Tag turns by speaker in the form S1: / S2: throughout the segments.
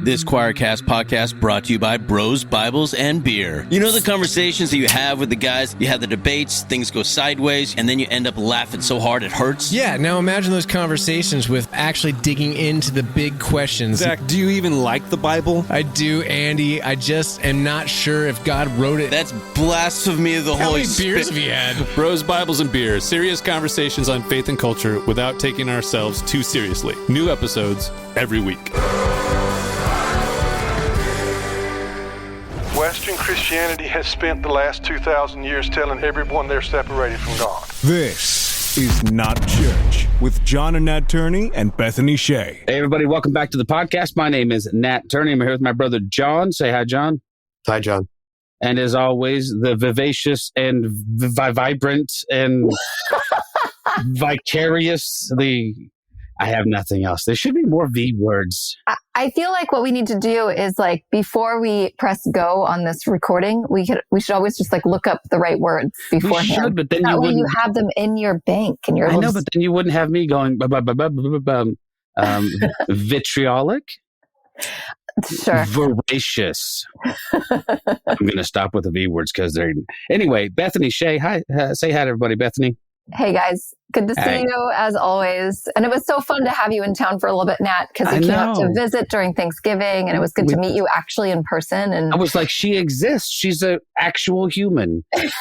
S1: This Choircast podcast brought to you by Bros, Bibles, and Beer. You know the conversations that you have with the guys, you have the debates, things go sideways, and then you end up laughing so hard it hurts?
S2: Yeah, now imagine those conversations with actually digging into the big questions.
S3: Zach, do you even like the Bible?
S2: I do, Andy. I just am not sure if God wrote it.
S1: That's blasphemy of the Holy Spirit.
S2: How many beers have you had?
S3: Bros, Bibles, and Beer. Serious conversations on faith and culture without taking ourselves too seriously. New episodes every week.
S4: Western Christianity has spent the last 2,000 years telling everyone they're separated from God.
S5: This is Not Church with John and Nat Turney and Bethany Shea.
S6: Hey, everybody. Welcome back to the podcast. My name is Nat Turney. I'm here with my brother, John. Say hi, John.
S7: Hi, John.
S6: And as always, the vivacious and vibrant and vicarious, I have nothing else. There should be more V words.
S8: I feel like what we need to do is like before we press go on this recording, we should always just like look up the right words beforehand.
S6: We should, but then
S8: that way you have them in your bank and your.
S6: I know, but then you wouldn't have me going vitriolic.
S8: Sure.
S6: Voracious. I'm going to stop with the V words because they're anyway. Bethany Shea, hi. Say hi to everybody, Bethany.
S8: Hey guys, good to see you as always. And it was so fun to have you in town for a little bit, Nat, because you came out to visit during Thanksgiving, and it was good to meet you actually in person. And
S6: I was like, she exists. She's an actual human.
S8: It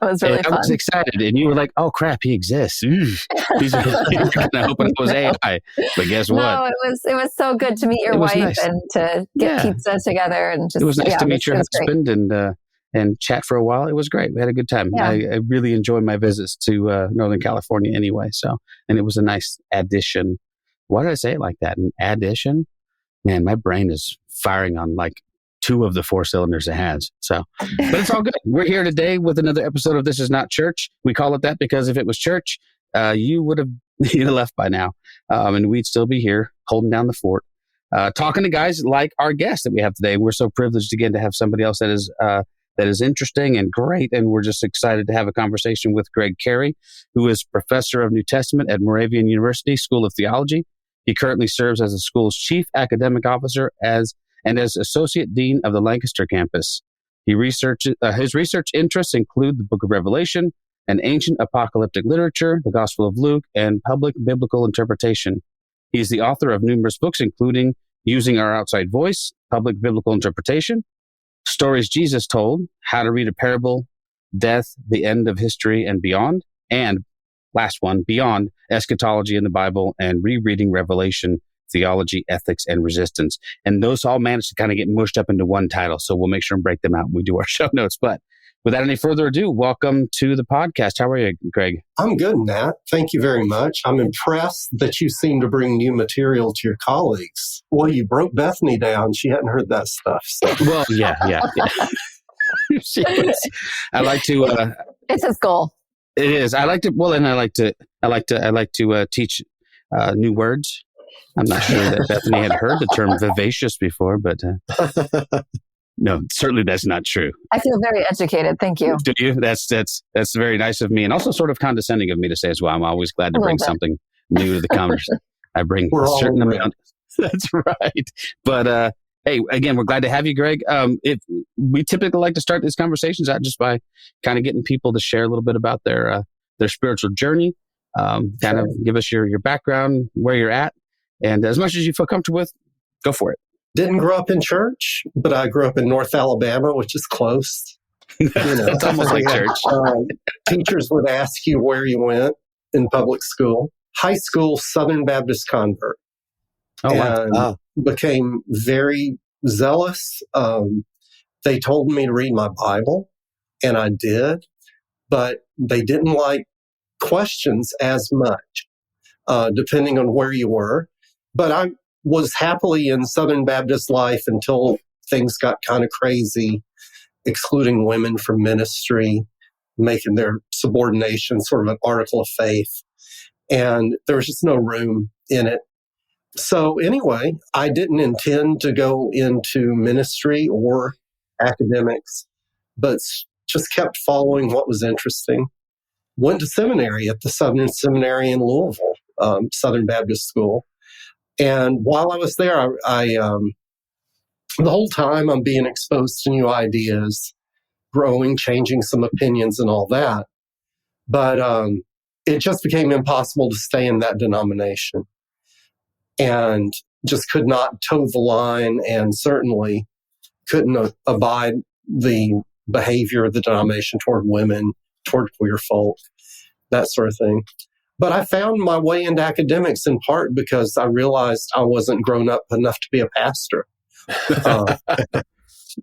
S8: was really fun.
S6: I was excited, and you were like, "Oh crap, he exists." He's hoping it was AI, but guess what?
S8: No, it was so good to meet your wife nice. And to get pizza together, and just
S6: it was nice to meet your husband and chat for a while. It was great. We had a good time. Yeah. I really enjoyed my visits to Northern California anyway. And it was a nice addition. Why did I say it like that? An addition? Man, my brain is firing on like 2 of the 4 cylinders it has. But it's all good. We're here today with another episode of This Is Not Church. We call it that because if it was church, you would have left by now. And we'd still be here holding down the fort. Talking to guys like our guest that we have today. We're so privileged again to have somebody else that is interesting and great. And we're just excited to have a conversation with Greg Carey, who is professor of New Testament at Moravian University School of Theology. He currently serves as the school's chief academic officer and as associate dean of the Lancaster campus. His research interests include the book of Revelation and ancient apocalyptic literature, the Gospel of Luke, and public biblical interpretation. He is the author of numerous books, including Using Our Outside Voice, Public Biblical Interpretation, Stories Jesus Told, How to Read a Parable, Death, the End of History, and Beyond. And last one, Beyond, Eschatology in the Bible and Rereading Revelation, Theology, Ethics, and Resistance. And those all managed to kind of get mushed up into one title. So we'll make sure and break them out when we do our show notes. But without any further ado, welcome to the podcast. How are you, Greg?
S7: I'm good, Nat. Thank you very much. I'm impressed that you seem to bring new material to your colleagues. Well, you broke Bethany down. She hadn't heard that stuff. So.
S6: Well, yeah. I like to.
S8: It's his goal.
S6: It is. I like to. Well, and I like to teach new words. I'm not sure that Bethany had heard the term vivacious before, but. No, certainly that's not true.
S8: I feel very educated. Thank you.
S6: Do you? That's very nice of me, and also sort of condescending of me to say as well. I'm always glad to bring something new to the conversation. I bring a certain amount. That's right. But hey, again, we're glad to have you, Greg. If we typically like to start these conversations out just by kind of getting people to share a little bit about their spiritual journey, kind of give us your background, where you're at, and as much as you feel comfortable with, go for it.
S7: Didn't grow up in church, but I grew up in North Alabama, which is close.
S6: It's almost like church.
S7: Teachers would ask you where you went in public school. High school, Southern Baptist convert. And became very zealous. They told me to read my Bible, and I did, but they didn't like questions as much, depending on where you were. But I was happily in Southern Baptist life until things got kind of crazy, excluding women from ministry, making their subordination sort of an article of faith. And there was just no room in it. So anyway, I didn't intend to go into ministry or academics, but just kept following what was interesting. Went to seminary at the Southern Seminary in Louisville, Southern Baptist School. And while I was there, I the whole time I'm being exposed to new ideas, growing, changing some opinions and all that. But it just became impossible to stay in that denomination, and just could not toe the line, and certainly couldn't abide the behavior of the denomination toward women, toward queer folk, that sort of thing. But I found my way into academics in part because I realized I wasn't grown up enough to be a pastor.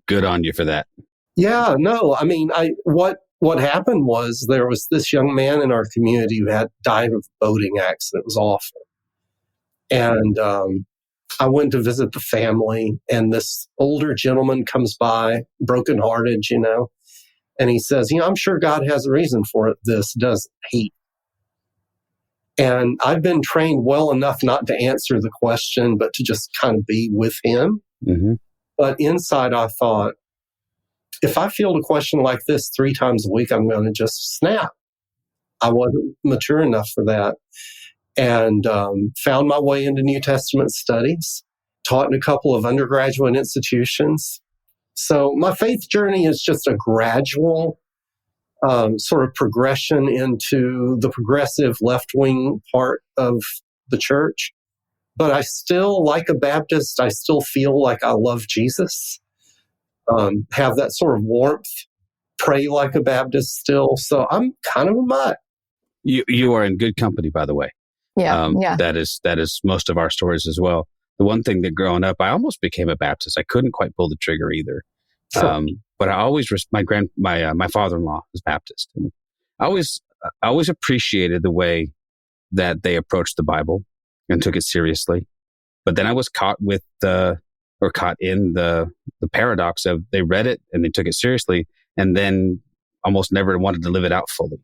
S6: Good on you for that.
S7: Yeah, no, I mean, what happened was there was this young man in our community who had died of a boating accident. It was awful. And I went to visit the family, and this older gentleman comes by, brokenhearted, and he says, I'm sure God has a reason for this, doesn't he? And I've been trained well enough not to answer the question, but to just kind of be with him.
S6: Mm-hmm.
S7: But inside I thought, if I field a question like this 3 times a week, I'm going to just snap. I wasn't mature enough for that. And found my way into New Testament studies, taught in a couple of undergraduate institutions. So my faith journey is just a gradual sort of progression into the progressive left-wing part of the church. But I still, like a Baptist, I still feel like I love Jesus, have that sort of warmth, pray like a Baptist still. So I'm kind of a mutt.
S6: You are in good company, by the way.
S8: Yeah,
S6: That is most of our stories as well. The one thing that growing up, I almost became a Baptist. I couldn't quite pull the trigger either. But I always, my father-in-law is Baptist. And I always appreciated the way that they approached the Bible and took it seriously. But then I was caught in the paradox of they read it and they took it seriously and then almost never wanted to live it out fully.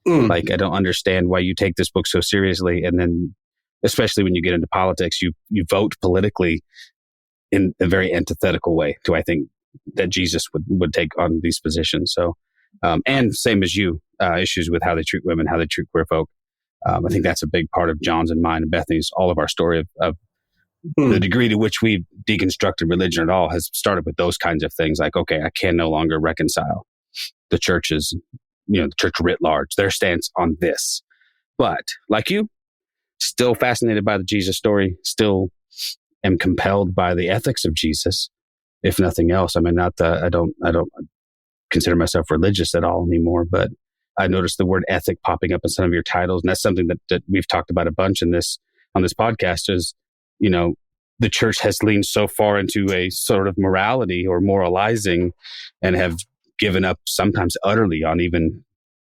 S6: Like, I don't understand why you take this book so seriously. And then, especially when you get into politics, you vote politically in a very antithetical way to, I think, that Jesus would take on these positions. So, and same as you, issues with how they treat women, how they treat queer folk. I think that's a big part of John's and mine and Bethany's, all of our story of the degree to which we've deconstructed religion at all has started with those kinds of things. Like, okay, I can no longer reconcile the churches, the church writ large, their stance on this. But like you, still fascinated by the Jesus story, still am compelled by the ethics of Jesus, if nothing else. I mean, I don't consider myself religious at all anymore, but I noticed the word ethic popping up in some of your titles. And that's something that we've talked about a bunch on this podcast is, the church has leaned so far into a sort of morality or moralizing and have given up sometimes utterly on even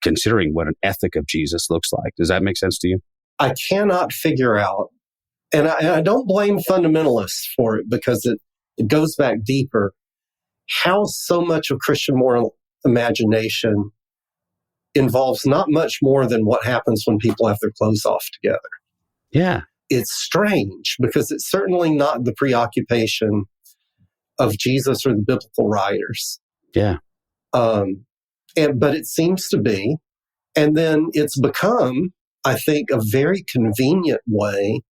S6: considering what an ethic of Jesus looks like. Does that make sense to you?
S7: I cannot figure out, and I don't blame fundamentalists for it because it goes back deeper, how so much of Christian moral imagination involves not much more than what happens when people have their clothes off together.
S6: Yeah.
S7: It's strange because it's certainly not the preoccupation of Jesus or the biblical writers.
S6: Yeah.
S7: But it seems to be. And then it's become, I think, a very convenient way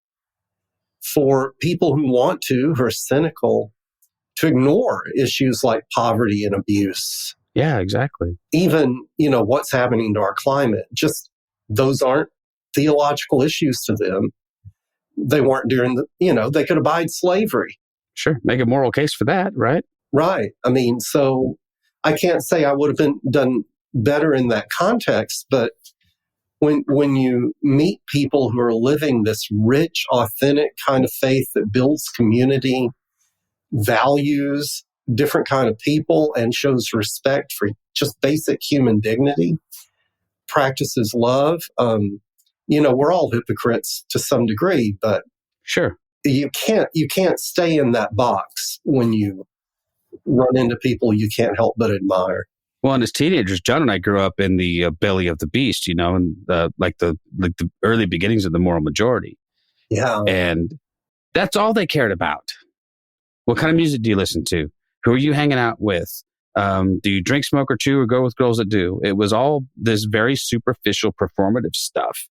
S7: for people who are cynical, to ignore issues like poverty and abuse.
S6: Yeah, exactly.
S7: Even, what's happening to our climate. Just those aren't theological issues to them. They weren't during they could abide slavery.
S6: Sure. Make a moral case for that, right?
S7: Right. I mean, so I can't say I would have done better in that context, but when you meet people who are living this rich, authentic kind of faith that builds community, values different kind of people, and shows respect for just basic human dignity, practices love, we're all hypocrites to some degree, but
S6: sure,
S7: you can't stay in that box when you run into people you can't help but admire.
S6: Well, and as teenagers, John and I grew up in the belly of the beast, and like the early beginnings of the moral majority.
S7: Yeah,
S6: and that's all they cared about. What kind of music do you listen to? Who are you hanging out with? Do you drink, smoke, or chew, or go with girls that do? It was all this very superficial, performative stuff.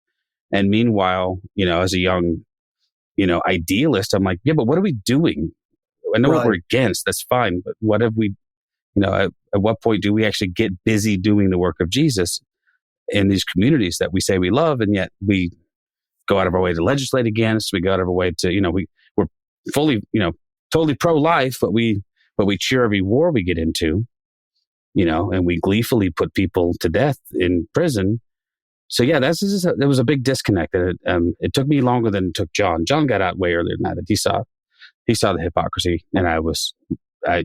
S6: And meanwhile, as a young, idealist, I'm like, yeah, but what are we doing? I know what we're against. That's fine. But what have we, at what point do we actually get busy doing the work of Jesus in these communities that we say we love, and yet we go out of our way to legislate against? We go out of our way to, we're fully, totally pro-life, but we cheer every war we get into, and we gleefully put people to death in prison. So yeah, there was a big disconnect. It took me longer than it took John. John got out way earlier than that. He saw the hypocrisy, and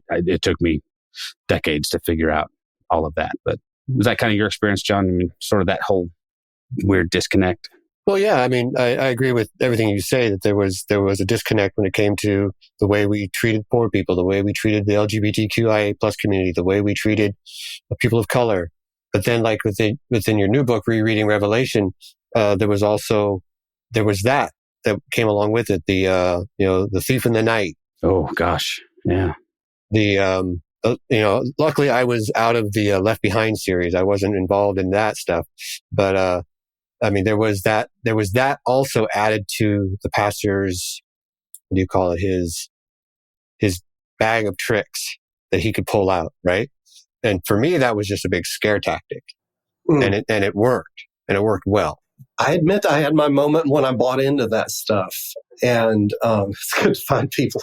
S6: it took me decades to figure out all of that. But was that kind of your experience, John? I mean, sort of that whole weird disconnect?
S9: Well, yeah. I mean, I agree with everything you say, that there was a disconnect when it came to the way we treated poor people, the way we treated the LGBTQIA+ community, the way we treated people of color. But then, like within your new book, Rereading Revelation, there was that came along with it. The thief in the night.
S6: Oh gosh, yeah.
S9: Luckily I was out of the Left Behind series. I wasn't involved in that stuff, but I mean, there was that also added to the pastor's, what do you call it? His bag of tricks that he could pull out, right? And for me, that was just a big scare tactic, and it worked, and it worked well.
S7: I admit I had my moment when I bought into that stuff, and it's good to find people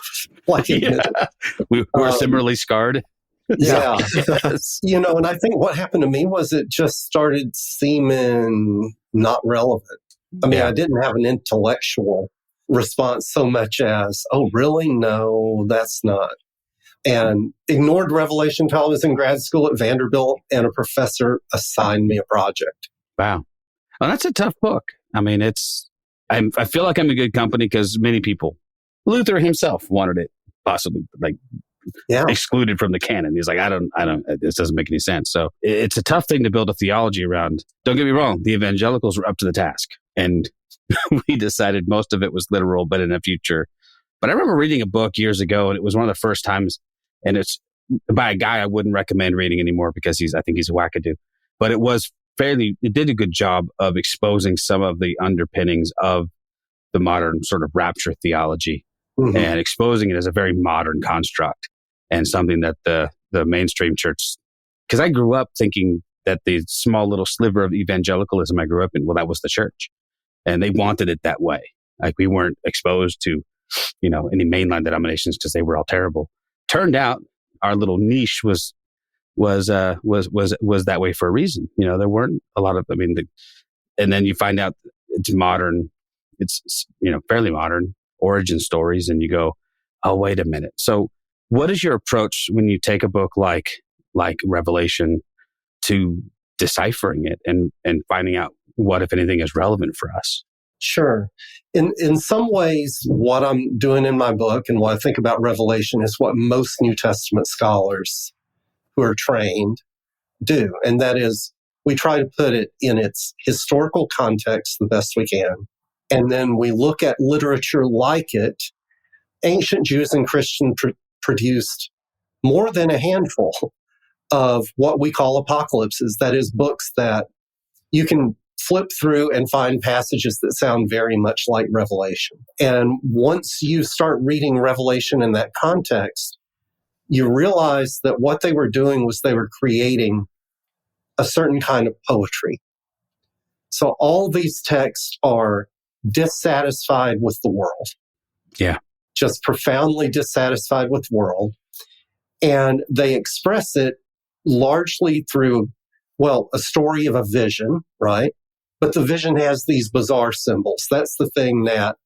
S7: like it.
S6: Yeah. We're similarly scarred.
S7: Yeah.
S6: Yes.
S7: And I think what happened to me was it just started seeming not relevant. I mean, I didn't have an intellectual response so much as, oh, really? No, that's not. And ignored Revelation until I was in grad school at Vanderbilt, and a professor assigned me a project.
S6: Wow. Well, that's a tough book. I mean, I feel like I'm in good company because many people, Luther himself wanted it possibly excluded from the canon. He's like, I don't, this doesn't make any sense. So it's a tough thing to build a theology around. Don't get me wrong. The evangelicals were up to the task, and we decided most of it was literal, but in the future. But I remember reading a book years ago, and it was one of the first times, and it's by a guy I wouldn't recommend reading anymore because I think he's a wackadoo. But it did a good job of exposing some of the underpinnings of the modern sort of rapture theology, and exposing it as a very modern construct and something that the mainstream church, because I grew up thinking that the small little sliver of evangelicalism I grew up in, well, that was the church, and they wanted it that way. Like, we weren't exposed to, any mainline denominations because they were all terrible. Turned out our little niche was that way for a reason. There weren't a lot of, and then you find out it's modern, it's, fairly modern origin stories, and you go, oh, wait a minute. So what is your approach when you take a book like Revelation to deciphering it and finding out what, if anything, is relevant for us?
S7: Sure. In some ways, what I'm doing in my book and what I think about Revelation is what most New Testament scholars who are trained do. And that is, we try to put it in its historical context the best we can. And then we look at literature like it. Ancient Jews and Christians produced more than a handful of what we call apocalypses. That is, books that you can flip through and find passages that sound very much like Revelation. And once you start reading Revelation in that context, you realize that what they were doing was they were creating a certain kind of poetry. So all these texts are dissatisfied with the world.
S6: Yeah.
S7: Just profoundly dissatisfied with the world. And they express it largely through, a story of a vision, right? But the vision has these bizarre symbols. That's the thing that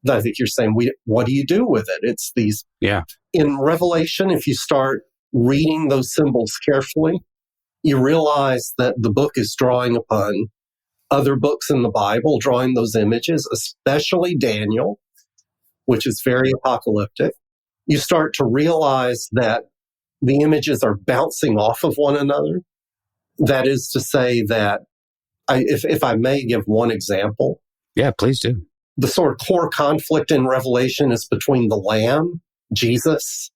S7: I think you're saying, what do you do with it? It's these.
S6: Yeah.
S7: In Revelation, if you start reading those symbols carefully, you realize that the book is drawing upon other books in the Bible, drawing those images, especially Daniel, which is very apocalyptic. You start to realize that the images are bouncing off of one another. That is to say that, if I may give one example.
S6: Yeah, please do.
S7: The sort of core conflict in Revelation is between the Lamb, Jesus,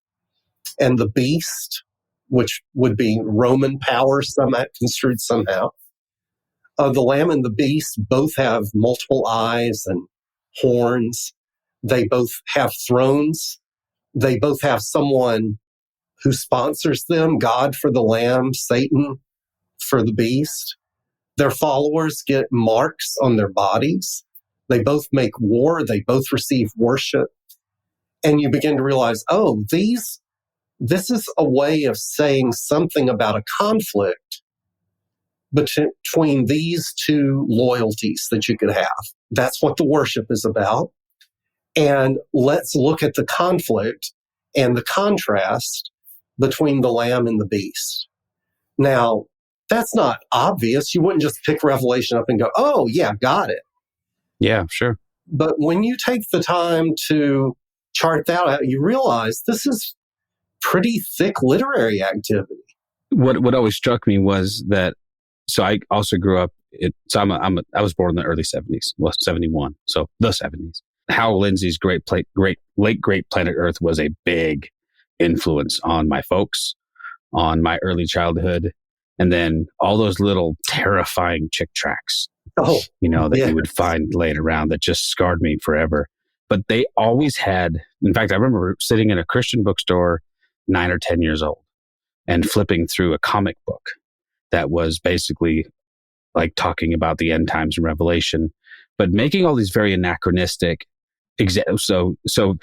S7: and the beast, which would be Roman power, construed somehow. The Lamb and the beast both have multiple eyes and horns. They both have thrones they both have someone who sponsors them, God for the lamb, Satan for the beast. Their followers get marks on their bodies. They both make war. They both receive worship. And you begin to realize, oh, this is a way of saying something about a conflict between these two loyalties that you could have. That's what the worship is about. And let's look at the conflict and the contrast between the lamb and the beast. Now, that's not obvious. You wouldn't just pick Revelation up and go, oh, yeah, got it.
S6: Yeah, sure.
S7: But when you take the time to chart that out, you realize this is pretty thick literary activity.
S6: What always struck me was that, so I also grew up, I was born in the early 70s, well, 71, so the 70s. Hal Lindsey's Great Planet Earth was a big influence on my folks, on my early childhood, and then all those little terrifying chick tracts, that you would find laying around that just scarred me forever. But they always had, in fact, I remember sitting in a Christian bookstore 9 or 10 years old and flipping through a comic book that was basically like talking about the end times and Revelation, but making all these very anachronistic So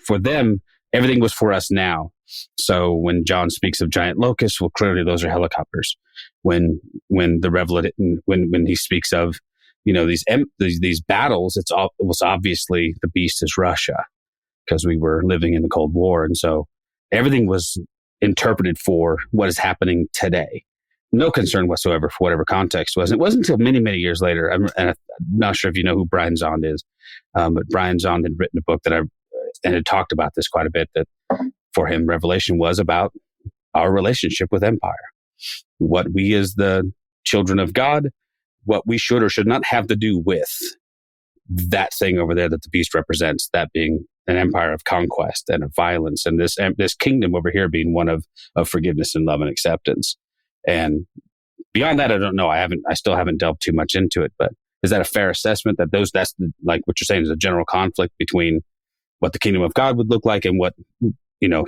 S6: for them, everything was for us now. So when John speaks of giant locusts, well, clearly those are helicopters. When he speaks of, these battles, it was obviously the beast is Russia, because we were living in the Cold War. And so everything was interpreted for what is happening today. No concern whatsoever for whatever context was. It wasn't until many, many years later, and I'm not sure if you know who Brian Zond is, but Brian Zond had written a book and had talked about this quite a bit, that for him, Revelation was about our relationship with empire. What we as the children of God, what we should or should not have to do with that thing over there that the beast represents, that being an empire of conquest and of violence, and this kingdom over here being one of forgiveness and love and acceptance. And beyond that, I don't know. I still haven't delved too much into it, but is that a fair assessment that that's like what you're saying is a general conflict between what the kingdom of God would look like and what,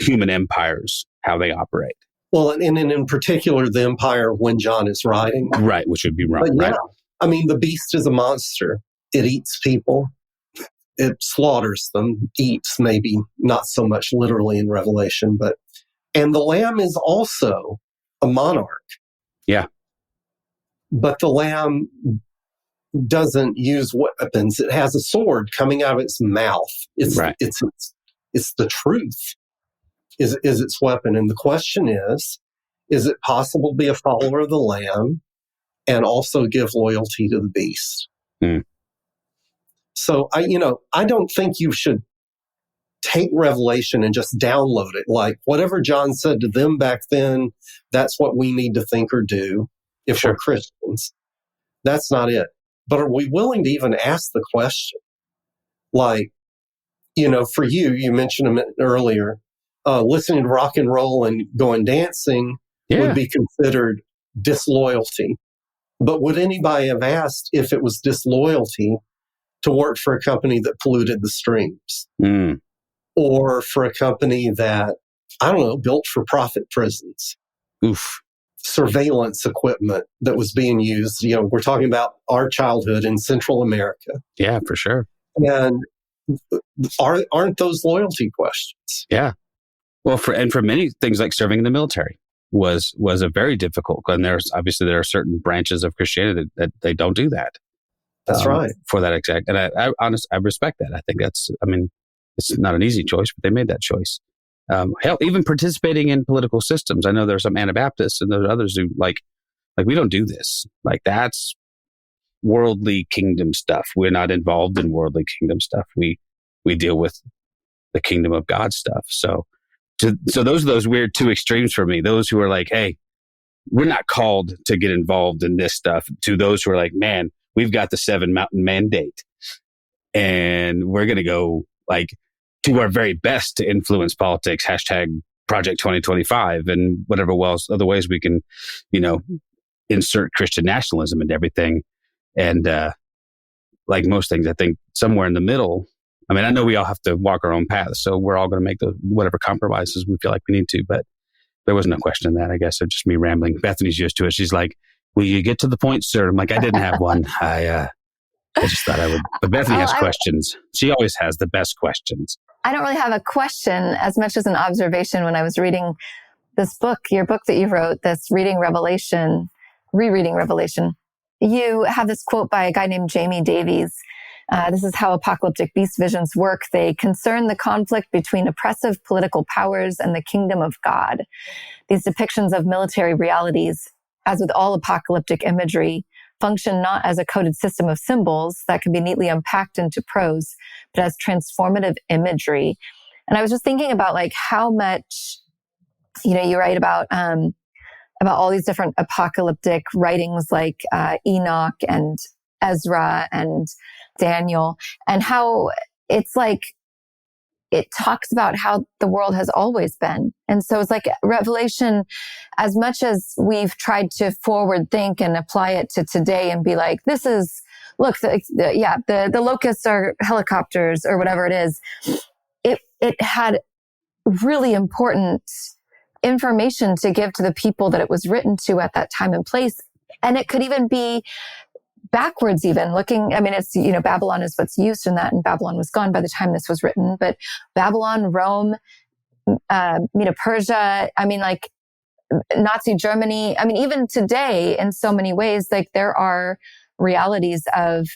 S6: human empires, how they operate? Well,
S7: and in particular, the empire when John is writing.
S6: Right, which would be wrong,
S7: but
S6: right?
S7: I mean, the beast is a monster. It eats people. It slaughters them, eats, maybe not so much literally in Revelation, and the lamb is also a monarch.
S6: Yeah.
S7: But the lamb doesn't use weapons. It has a sword coming out of its mouth. It's the truth is its weapon. And the question is it possible to be a follower of the lamb and also give loyalty to the beast?
S6: Mm.
S7: So I don't think you should take Revelation and just download it. Like whatever John said to them back then, that's what we need to think or do if we're Christians. That's not it. But are we willing to even ask the question? Like, for you mentioned a minute earlier, listening to rock and roll and going dancing would be considered disloyalty. But would anybody have asked if it was disloyalty to work for a company that polluted the streams?
S6: Mm.
S7: Or for a company that, I don't know, built for profit prisons?
S6: Oof.
S7: Surveillance equipment that was being used. We're talking about our childhood in Central America.
S6: Yeah, for sure.
S7: And aren't those loyalty questions?
S6: Yeah. Well, for many things like serving in the military was a very difficult. And there are certain branches of Christianity that they don't do that.
S7: That's right.
S6: For that exact, and I honestly, I respect that. I think it's not an easy choice, but they made that choice. Hell, even participating in political systems. I know there's some Anabaptists and there's others who like we don't do this. Like that's worldly kingdom stuff. We're not involved in worldly kingdom stuff. We deal with the kingdom of God stuff. So those are those weird two extremes for me. Those who are like, hey, we're not called to get involved in this stuff, to those who are like, man, we've got the 7 Mountain Mandate and we're going to go do our very best to influence politics, #Project 2025 and whatever other ways we can, insert Christian nationalism into everything. And like most things, I think somewhere in the middle I mean, I know we all have to walk our own paths, so we're all going to make whatever compromises we feel like we need to, but there was no question in that, I guess. It's just me rambling. Bethany's used to it. She's like, will you get to the point, sir? I'm like, I didn't have one. I just thought I would. But Bethany has questions. She always has the best questions.
S8: I don't really have a question as much as an observation when I was reading this book, your book that you wrote, this Rereading Revelation. You have this quote by a guy named Jamie Davies. This is how apocalyptic beast visions work. They concern the conflict between oppressive political powers and the kingdom of God. These depictions of military realities, as with all apocalyptic imagery, function not as a coded system of symbols that can be neatly unpacked into prose, but as transformative imagery. And I was just thinking about like how much, you write about all these different apocalyptic writings like Enoch and Ezra and Daniel, and how it's like it talks about how the world has always been. And so it's like Revelation, as much as we've tried to forward think and apply it to today and be like, this is, look, the locusts are helicopters or whatever it is. It had really important information to give to the people that it was written to at that time and place. And it could even be backwards, even looking. I mean, it's, Babylon is what's used in that, and Babylon was gone by the time this was written, but Babylon, Rome, Persia, I mean, like Nazi Germany. I mean, even today, in so many ways, like there are realities of,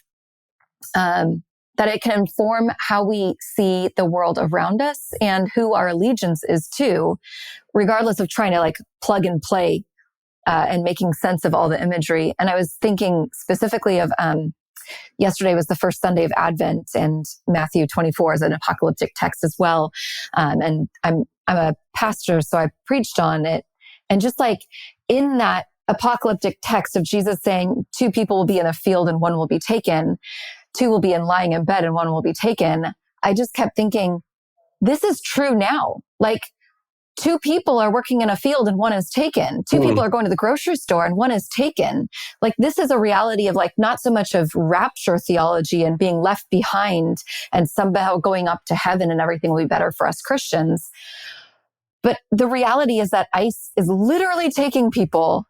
S8: that it can inform how we see the world around us and who our allegiance is to, regardless of trying to like plug and play and making sense of all the imagery. And I was thinking specifically of, yesterday was the first Sunday of Advent, and Matthew 24 is an apocalyptic text as well. And I'm a pastor, so I preached on it. And just like in that apocalyptic text of Jesus saying 2 people will be in a field and 1 will be taken, 2 will be lying in bed and 1 will be taken. I just kept thinking, this is true now. Like 2 people are working in a field and 1 is taken. 2 people are going to the grocery store and 1 is taken. Like this is a reality of like not so much of rapture theology and being left behind and somehow going up to heaven and everything will be better for us Christians. But the reality is that ICE is literally taking people,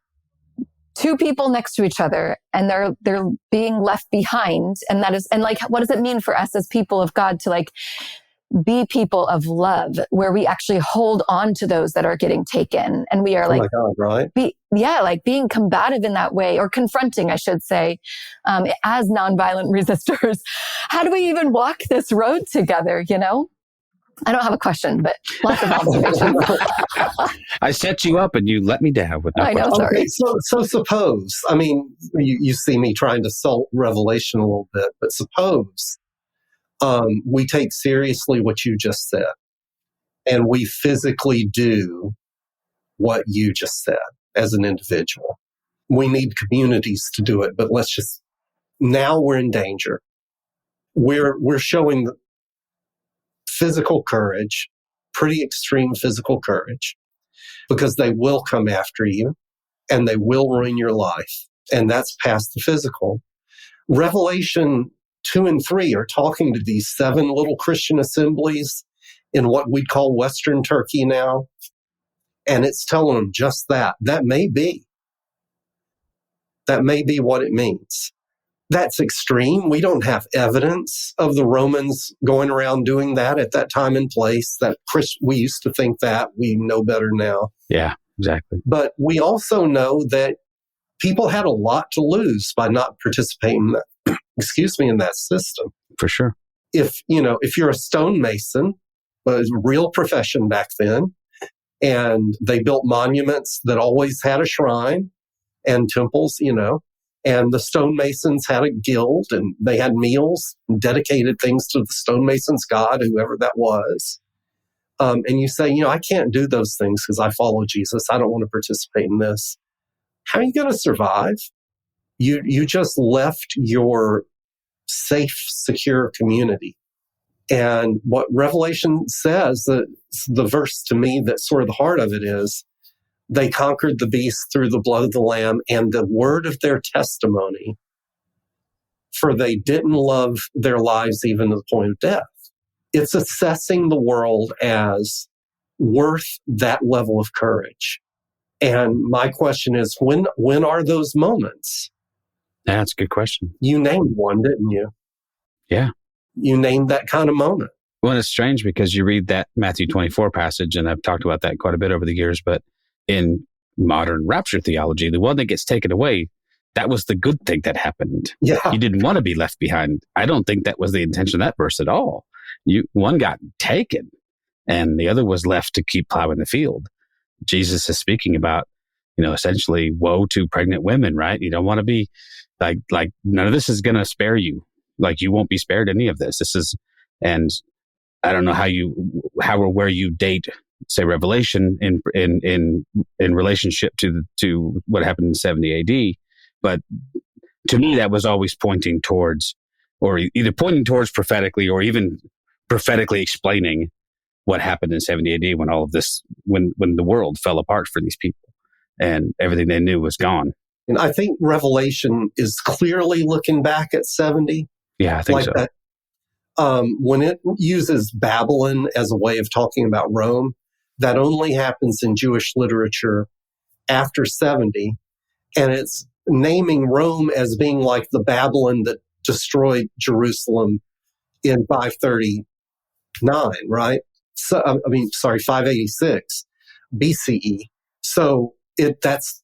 S8: 2 people next to each other, and they're being left behind. And that is, and like, what does it mean for us as people of God to like be people of love, where we actually hold on to those that are getting taken, and we are like,
S7: oh my God, right?
S8: Like being combative in that way, or confronting, I should say, as nonviolent resistors. How do we even walk this road together? I don't have a question, but lots of observations.
S6: I set you up and you let me down with no
S8: I know, sorry.
S7: Okay, so suppose, I mean, you see me trying to salt Revelation a little bit, but suppose we take seriously what you just said and we physically do what you just said as an individual. We need communities to do it, but now we're in danger. We're showing physical courage, pretty extreme physical courage, because they will come after you and they will ruin your life. And that's past the physical. Revelation 2 and 3 are talking to these 7 little Christian assemblies in what we'd call Western Turkey now. And it's telling them just that. That may be what it means. That's extreme. We don't have evidence of the Romans going around doing that at that time and place. We used to think that. We know better now.
S6: Yeah, exactly. But
S7: we also know that people had a lot to lose by not participating in that system.
S6: For sure.
S7: If you're a stonemason, it was a real profession back then, and they built monuments that always had a shrine and temples, and the stonemasons had a guild and they had meals and dedicated things to the stonemasons' God, whoever that was. And you say, I can't do those things because I follow Jesus. I don't want to participate in this. How are you going to survive? You just left your safe, secure community. And what Revelation says, the verse to me that's sort of the heart of it is, they conquered the beast through the blood of the Lamb and the word of their testimony, for they didn't love their lives even to the point of death. It's assessing the world as worth that level of courage. And my question is, when are those moments?
S6: That's a good question.
S7: You named one, didn't you?
S6: Yeah.
S7: You named that kind of moment.
S6: Well, it's strange because you read that Matthew 24 passage, and I've talked about that quite a bit over the years, but in modern rapture theology, the one that gets taken away, that was the good thing that happened.
S7: Yeah.
S6: You didn't want to be left behind. I don't think that was the intention of that verse at all. One got taken and the other was left to keep plowing the field. Jesus is speaking about, essentially woe to pregnant women, right? You don't want to be like none of this is going to spare you. Like you won't be spared any of this. And I don't know how or where you date, say, Revelation in relationship to what happened in 70 AD. But to me, that was always pointing towards, or either pointing towards prophetically or even prophetically explaining what happened in 70 AD when all of this, when the world fell apart for these people and everything they knew was gone.
S7: And I think Revelation is clearly looking back at 70.
S6: Yeah, I think
S7: like
S6: so.
S7: That. When it uses Babylon as a way of talking about Rome, that only happens in Jewish literature after 70. And it's naming Rome as being like the Babylon that destroyed Jerusalem in 539, right? 586 BCE. So that's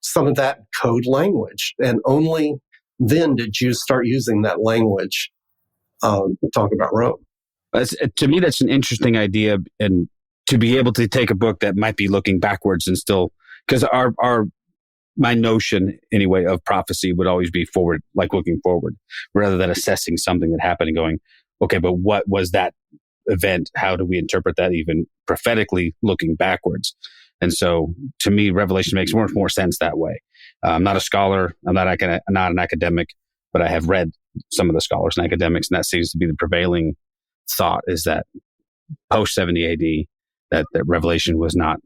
S7: some of that code language. And only then did Jews start using that language to talk about Rome.
S6: To me, that's an interesting idea. And to be able to take a book that might be looking backwards and still, because my notion anyway of prophecy would always be forward, like looking forward, rather than assessing something that happened and going, okay, but what was that event? How do we interpret that even prophetically looking backwards? And so to me, Revelation makes much more sense that way. I'm not a scholar. I'm not an academic, but I have read some of the scholars and academics, and that seems to be the prevailing thought, is that post 70 AD, that Revelation was not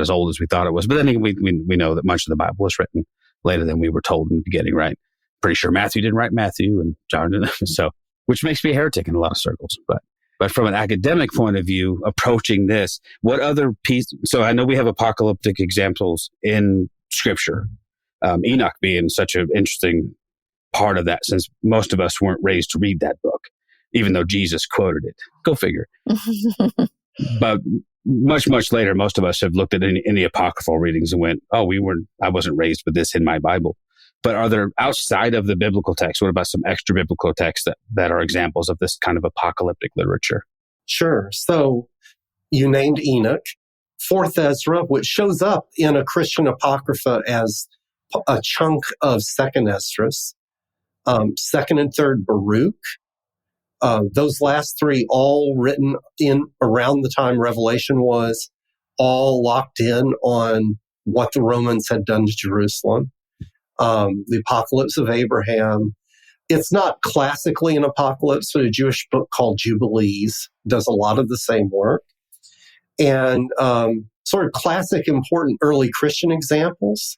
S6: as old as we thought it was. But then we know that much of the Bible was written later than we were told in the beginning, right? Pretty sure Matthew didn't write Matthew and John didn't. So, which makes me a heretic in a lot of circles. But from an academic point of view, approaching this, what other piece? So I know we have apocalyptic examples in Scripture. Enoch being such an interesting part of that, since most of us weren't raised to read that book, even though Jesus quoted it. Go figure. But much, much later, most of us have looked at any apocryphal readings and went, "Oh, I wasn't raised with this in my Bible." But are there, outside of the biblical text, what about some extra biblical texts that are examples of this kind of apocalyptic literature?
S7: Sure. So you named Enoch, 4th Ezra, which shows up in a Christian apocrypha as a chunk of 2nd Esdras, 2nd and 3rd Baruch. Those last three, all written in around the time Revelation was, all locked in on what the Romans had done to Jerusalem. The Apocalypse of Abraham. It's not classically an apocalypse, but a Jewish book called Jubilees does a lot of the same work. And sort of classic, important early Christian examples.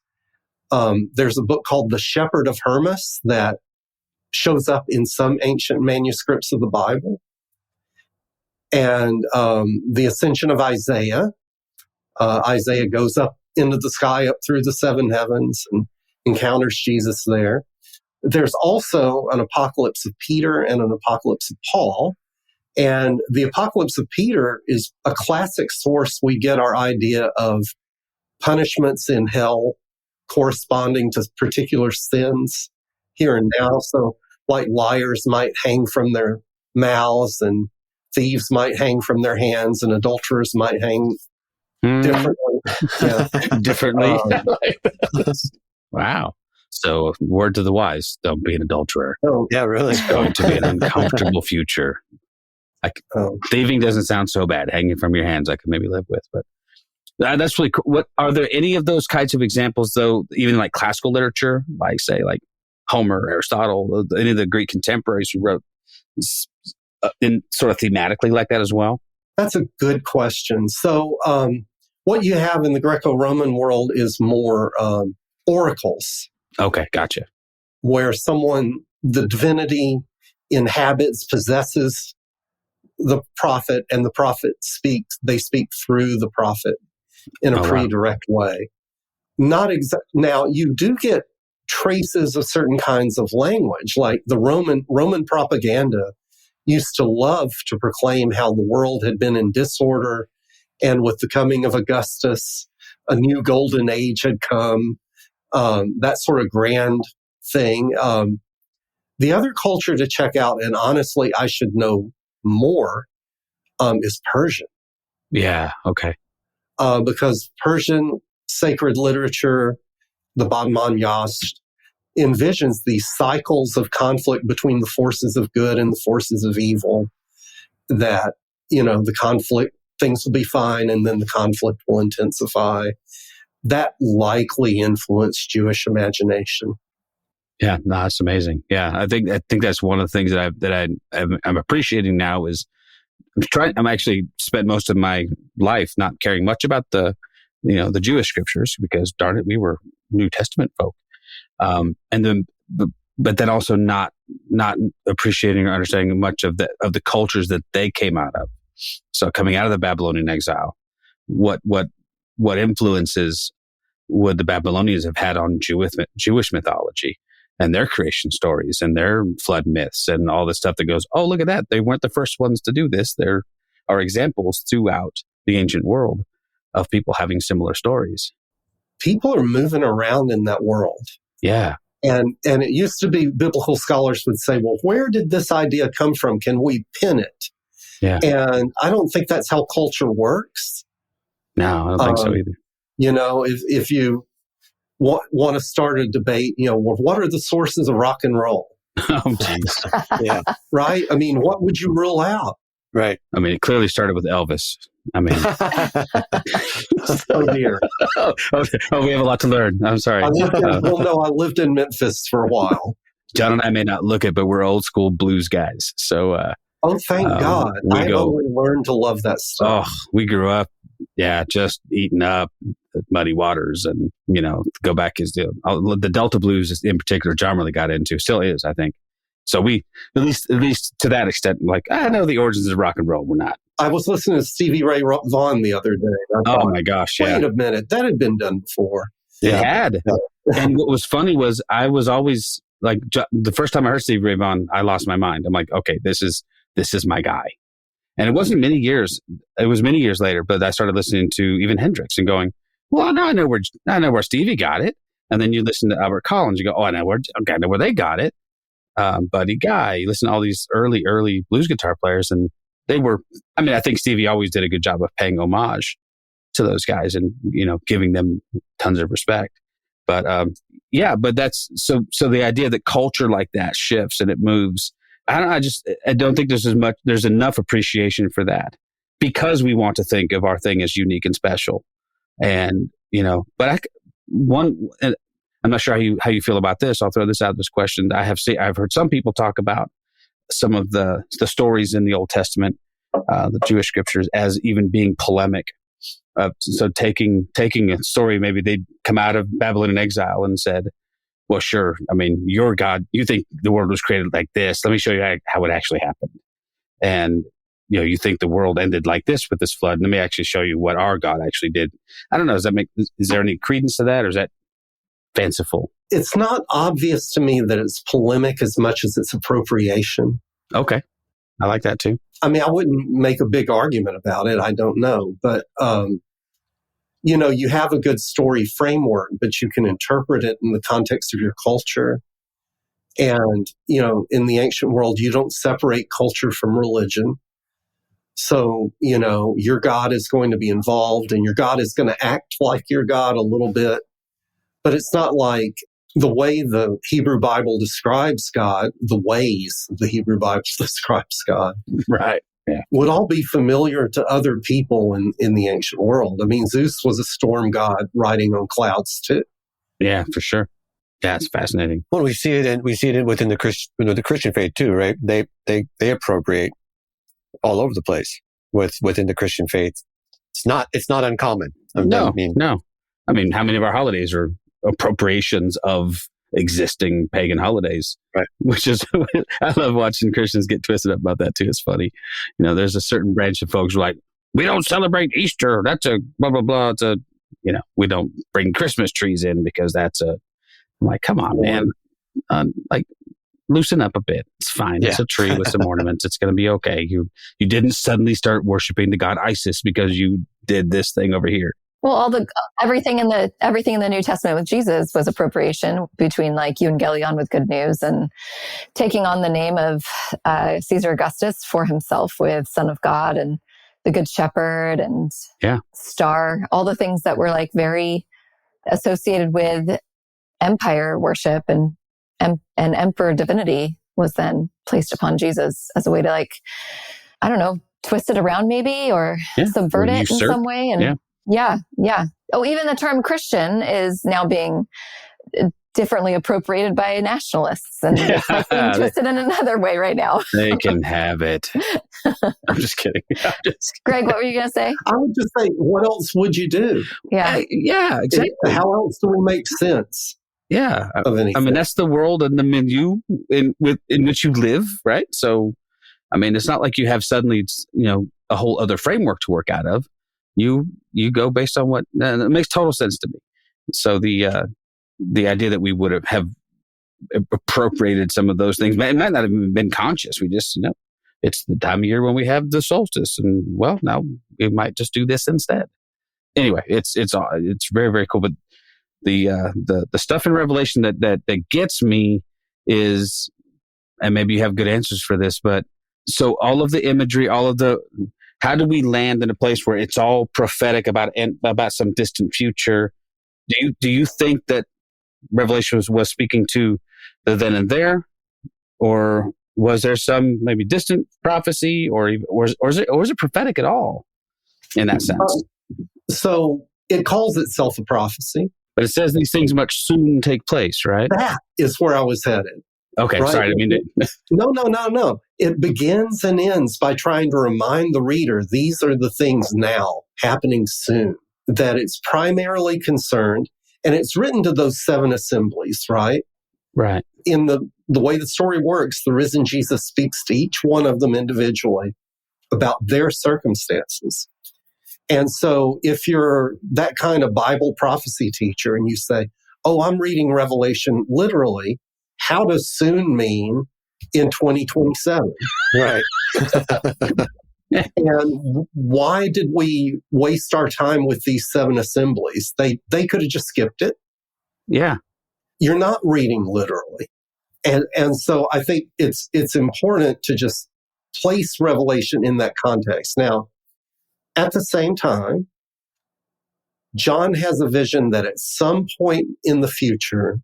S7: There's a book called The Shepherd of Hermas that shows up in some ancient manuscripts of the Bible. And the Ascension of Isaiah. Isaiah goes up into the sky, up through the 7 heavens, and encounters Jesus there. There's also an Apocalypse of Peter and an Apocalypse of Paul. And the Apocalypse of Peter is a classic source we get our idea of punishments in hell corresponding to particular sins here and now. So like liars might hang from their mouths, and thieves might hang from their hands, and adulterers might hang differently. Yeah.
S6: Differently. Wow. So word to the wise, don't be an adulterer.
S7: Oh,
S9: Yeah, really.
S6: It's going to be an uncomfortable future. Thieving doesn't sound so bad. Hanging from your hands, I could maybe live with, but that's really cool. What are there any of those kinds of examples, though, even like classical literature, like say like Homer, Aristotle, any of the Greek contemporaries who wrote in sort of thematically like that as well?
S7: That's a good question. So what you have in the Greco-Roman world is more oracles.
S6: Okay, gotcha.
S7: Where the divinity inhabits, possesses the prophet, and the prophet speaks. They speak through the prophet in a pretty direct way. Not exact. Now you do get traces of certain kinds of language, like the Roman propaganda used to love to proclaim how the world had been in disorder, and with the coming of Augustus, a new golden age had come. That sort of grand thing. The other culture to check out, and honestly, I should know more, is Persian.
S6: Yeah. Okay.
S7: Because Persian sacred literature, the Bab-Manyasht, envisions these cycles of conflict between the forces of good and the forces of evil, that, the conflict, things will be fine, and then the conflict will intensify. That likely influenced Jewish imagination.
S6: Yeah, no, that's amazing. Yeah, I think that's one of the things I'm appreciating now is I'm actually spent most of my life not caring much about the Jewish scriptures, because darn it, we were New Testament folk. But then also not appreciating or understanding much of the cultures that they came out of. So coming out of the Babylonian exile, what influences would the Babylonians have had on Jewish mythology and their creation stories and their flood myths and all this stuff that goes, oh, look at that. They weren't the first ones to do this. There are examples throughout the ancient world of people having similar stories.
S7: People are moving around in that world.
S6: Yeah.
S7: And it used to be biblical scholars would say, well, where did this idea come from? Can we pin it?
S6: Yeah.
S7: And I don't think that's how culture works.
S6: No, I don't think so either.
S7: If you want to start a debate, what are the sources of rock and roll?
S6: Oh, jeez.
S7: Yeah. Right? I mean, what would you rule out?
S9: Right.
S6: I mean, it clearly started with Elvis. I mean,
S7: oh dear.
S6: We have a lot to learn. I'm sorry.
S7: I lived in Memphis for a while.
S6: John and I may not look it, but we're old school blues guys. So,
S7: thank God. I only learned to love that stuff.
S6: Oh, we grew up, just eating up Muddy Waters, and go back is the Delta blues in particular. John really got into, still is, I think. So we, at least to that extent, like, I know the origins of rock and roll. We're not.
S7: I was listening to Stevie Ray Vaughan the other day.
S6: Oh my gosh! Yeah.
S7: Wait a minute, that had been done before.
S6: It had. And what was funny was I was always like, the first time I heard Stevie Ray Vaughan, I lost my mind. I'm like, okay, this is my guy. And it wasn't many years. It was many years later, but I started listening to even Hendrix and going, well, now I know where Stevie got it. And then you listen to Albert Collins, you go, oh, I know where they got it. Buddy Guy, you listen to all these early blues guitar players, and they were, I think Stevie always did a good job of paying homage to those guys and, giving them tons of respect. But, but that's, so the idea that culture like that shifts and it moves, I don't think there's enough appreciation for that, because we want to think of our thing as unique and special. And, but I'm not sure how you feel about this. I'll throw this out, this question. I've heard some people talk about some of the stories in the Old Testament, the Jewish scriptures, as even being polemic. So taking a story, maybe they'd come out of Babylonian exile and said, well, sure, your God, you think the world was created like this. Let me show you how it actually happened. And, you think the world ended like this with this flood. Let me actually show you what our God actually did. I don't know. Is there any credence to that, or is that fanciful?
S7: It's not obvious to me that it's polemic as much as it's appropriation.
S6: Okay. I like that too.
S7: I wouldn't make a big argument about it. I don't know. But, you have a good story framework, but you can interpret it in the context of your culture. And, in the ancient world, you don't separate culture from religion. So, your God is going to be involved, and your God is going to act like your God a little bit. But it's not like the way the Hebrew Bible describes God, the ways the Hebrew Bible describes God.
S6: Right. Yeah.
S7: Would all be familiar to other people in the ancient world. Zeus was a storm god riding on clouds too.
S6: Yeah, for sure. Yeah, it's fascinating.
S9: Well, we see it within the Christian faith too, right? They appropriate all over the place within the Christian faith. It's not uncommon.
S6: No. How many of our holidays are appropriations of existing pagan holidays,
S9: right?
S6: Which is, I love watching Christians get twisted up about that too. It's funny. There's a certain branch of folks who are like, we don't celebrate Easter. That's a blah, blah, blah. It's a, we don't bring Christmas trees in because that's I'm like, come on, man. Loosen up a bit. It's fine. Yeah. It's a tree with some ornaments. It's going to be okay. You didn't suddenly start worshiping the god Isis because you did this thing over here.
S8: Well, everything in the New Testament with Jesus was appropriation between like euangelion with good news and taking on the name of Caesar Augustus for himself with Son of God and the Good Shepherd and Star, all the things that were like very associated with empire worship and emperor divinity was then placed upon Jesus as a way to like, I don't know, twist it around maybe or subvert it in some way. And yeah. Oh, even the term Christian is now being differently appropriated by nationalists and it's like being twisted in another way right now.
S6: They can have it. I'm just kidding.
S8: Greg, what were you going to say?
S7: I would just say, what else would you do?
S8: Yeah.
S6: Exactly.
S7: How else do we make sense?
S6: Yeah. I mean, that's the world and the milieu in which you live, right? So, I mean, it's not like you have suddenly, a whole other framework to work out of. You go based on what it makes total sense to me. So the idea that we would have appropriated some of those things, it might not have been conscious. We just, it's the time of year when we have the solstice, and now we might just do this instead. Anyway, it's very, very cool. But the stuff in Revelation that gets me is, and maybe you have good answers for this, but so all of the imagery, how do we land in a place where it's all prophetic about some distant future? Do you think that Revelation was speaking to the then and there, or was there some maybe distant prophecy, or is it prophetic at all in that sense?
S7: So it calls itself a prophecy,
S6: but it says these things much soon take place, right?
S7: That is where I was headed.
S6: Okay, right? Sorry, I didn't mean to.
S7: No. It begins and ends by trying to remind the reader these are the things now happening soon, that it's primarily concerned, and it's written to those 7 assemblies, right?
S6: Right.
S7: In the way the story works, the risen Jesus speaks to each one of them individually about their circumstances. And so if you're that kind of Bible prophecy teacher and you say, oh, I'm reading Revelation literally, how does soon mean in 2027?
S9: Right.
S7: And why did we waste our time with these 7 assemblies? They could have just skipped it.
S6: Yeah.
S7: You're not reading literally. And so I think it's important to just place Revelation in that context. Now, at the same time, John has a vision that at some point in the future,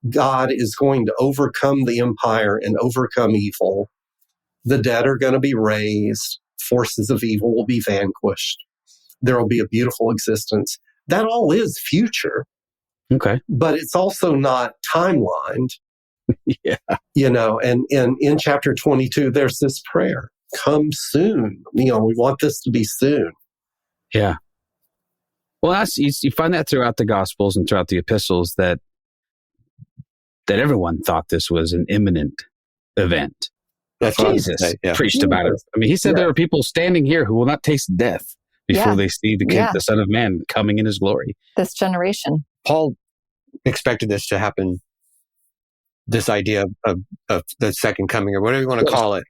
S7: God is going to overcome the empire and overcome evil. The dead are going to be raised. Forces of evil will be vanquished. There will be a beautiful existence. That all is future.
S6: Okay.
S7: But it's also not timelined.
S6: Yeah.
S7: And in chapter 22, there's this prayer, come soon. We want this to be soon.
S6: Yeah. Well, you find that throughout the Gospels and throughout the epistles that everyone thought this was an imminent event.
S9: That's
S6: Jesus preached about it. I mean, he said there are people standing here who will not taste death before they see the Son of Man coming in his glory.
S8: This generation.
S9: Paul expected this to happen, this idea of the second coming, or whatever you want to call it.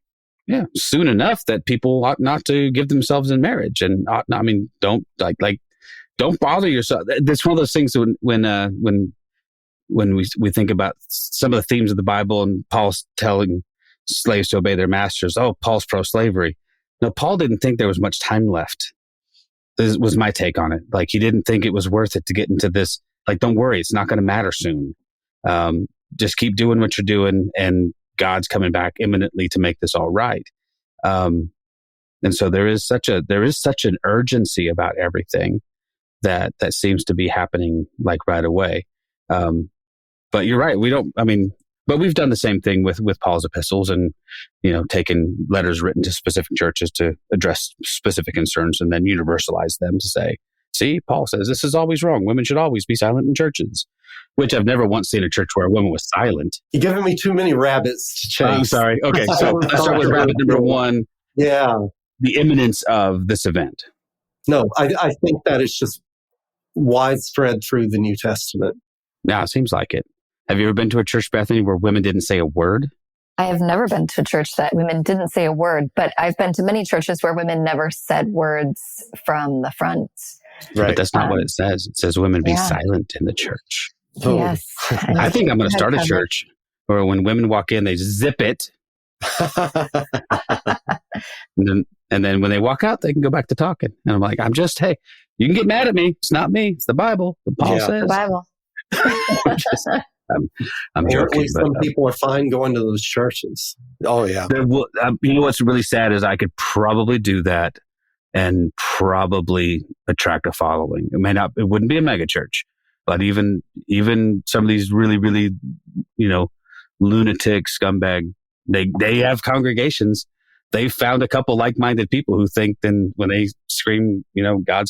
S6: Yeah, soon enough that people ought not to give themselves in marriage, and don't bother yourself. That's one of those things when we think about some of the themes of the Bible, and Paul's telling slaves to obey their masters. Oh, Paul's pro-slavery. No, Paul didn't think there was much time left. This was my take on it. Like, he didn't think it was worth it to get into this. Like, don't worry, it's not going to matter soon. Just keep doing what you're doing, and God's coming back imminently to make this all right. And so there is such an urgency about everything that seems to be happening like right away. But you're right. But we've done the same thing with Paul's epistles, and taken letters written to specific churches to address specific concerns and then universalize them to say See, Paul says this is always wrong. Women should always be silent in churches, which I've never once seen a church where a woman was silent.
S7: You're giving me too many rabbits to chase.
S6: I'm sorry. Okay, so let's start with rabbit number one.
S7: Yeah.
S6: The imminence of this event.
S7: No, I think that it's just widespread through the New Testament.
S6: Yeah, it seems like it. Have you ever been to a church, Bethany, where women didn't say a word?
S8: I have never been to a church that women didn't say a word, but I've been to many churches where women never said words from the front.
S6: Right. But that's not what it says. It says women be silent in the church.
S8: Oh. Yes.
S6: I think I'm going to start a church where when women walk in, they zip it. and then when they walk out, they can go back to talking. And I'm like, hey, you can get mad at me. It's not me. It's the Bible. Paul says.
S8: The Bible.
S6: I'm joking.
S7: Some people are fine going to those churches.
S9: Oh, yeah.
S6: You know what's really sad is I could probably do that and probably attract a following. It wouldn't be a mega church, but even some of these really, really, lunatic scumbag, they have congregations. They found a couple like-minded people who think then when they scream, God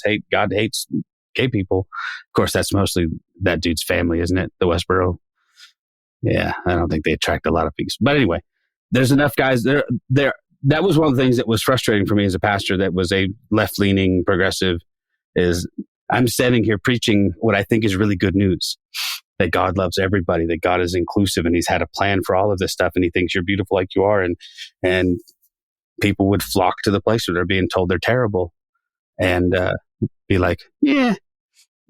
S6: hates gay people. Of course, that's mostly that dude's family, isn't it? The Westboro. Yeah, I don't think they attract a lot of people. But anyway, there's enough guys there. That was one of the things that was frustrating for me as a pastor that was a left-leaning progressive is I'm standing here preaching what I think is really good news, that God loves everybody, that God is inclusive, and he's had a plan for all of this stuff, and he thinks you're beautiful like you are, and people would flock to the place where they're being told they're terrible and be like, yeah,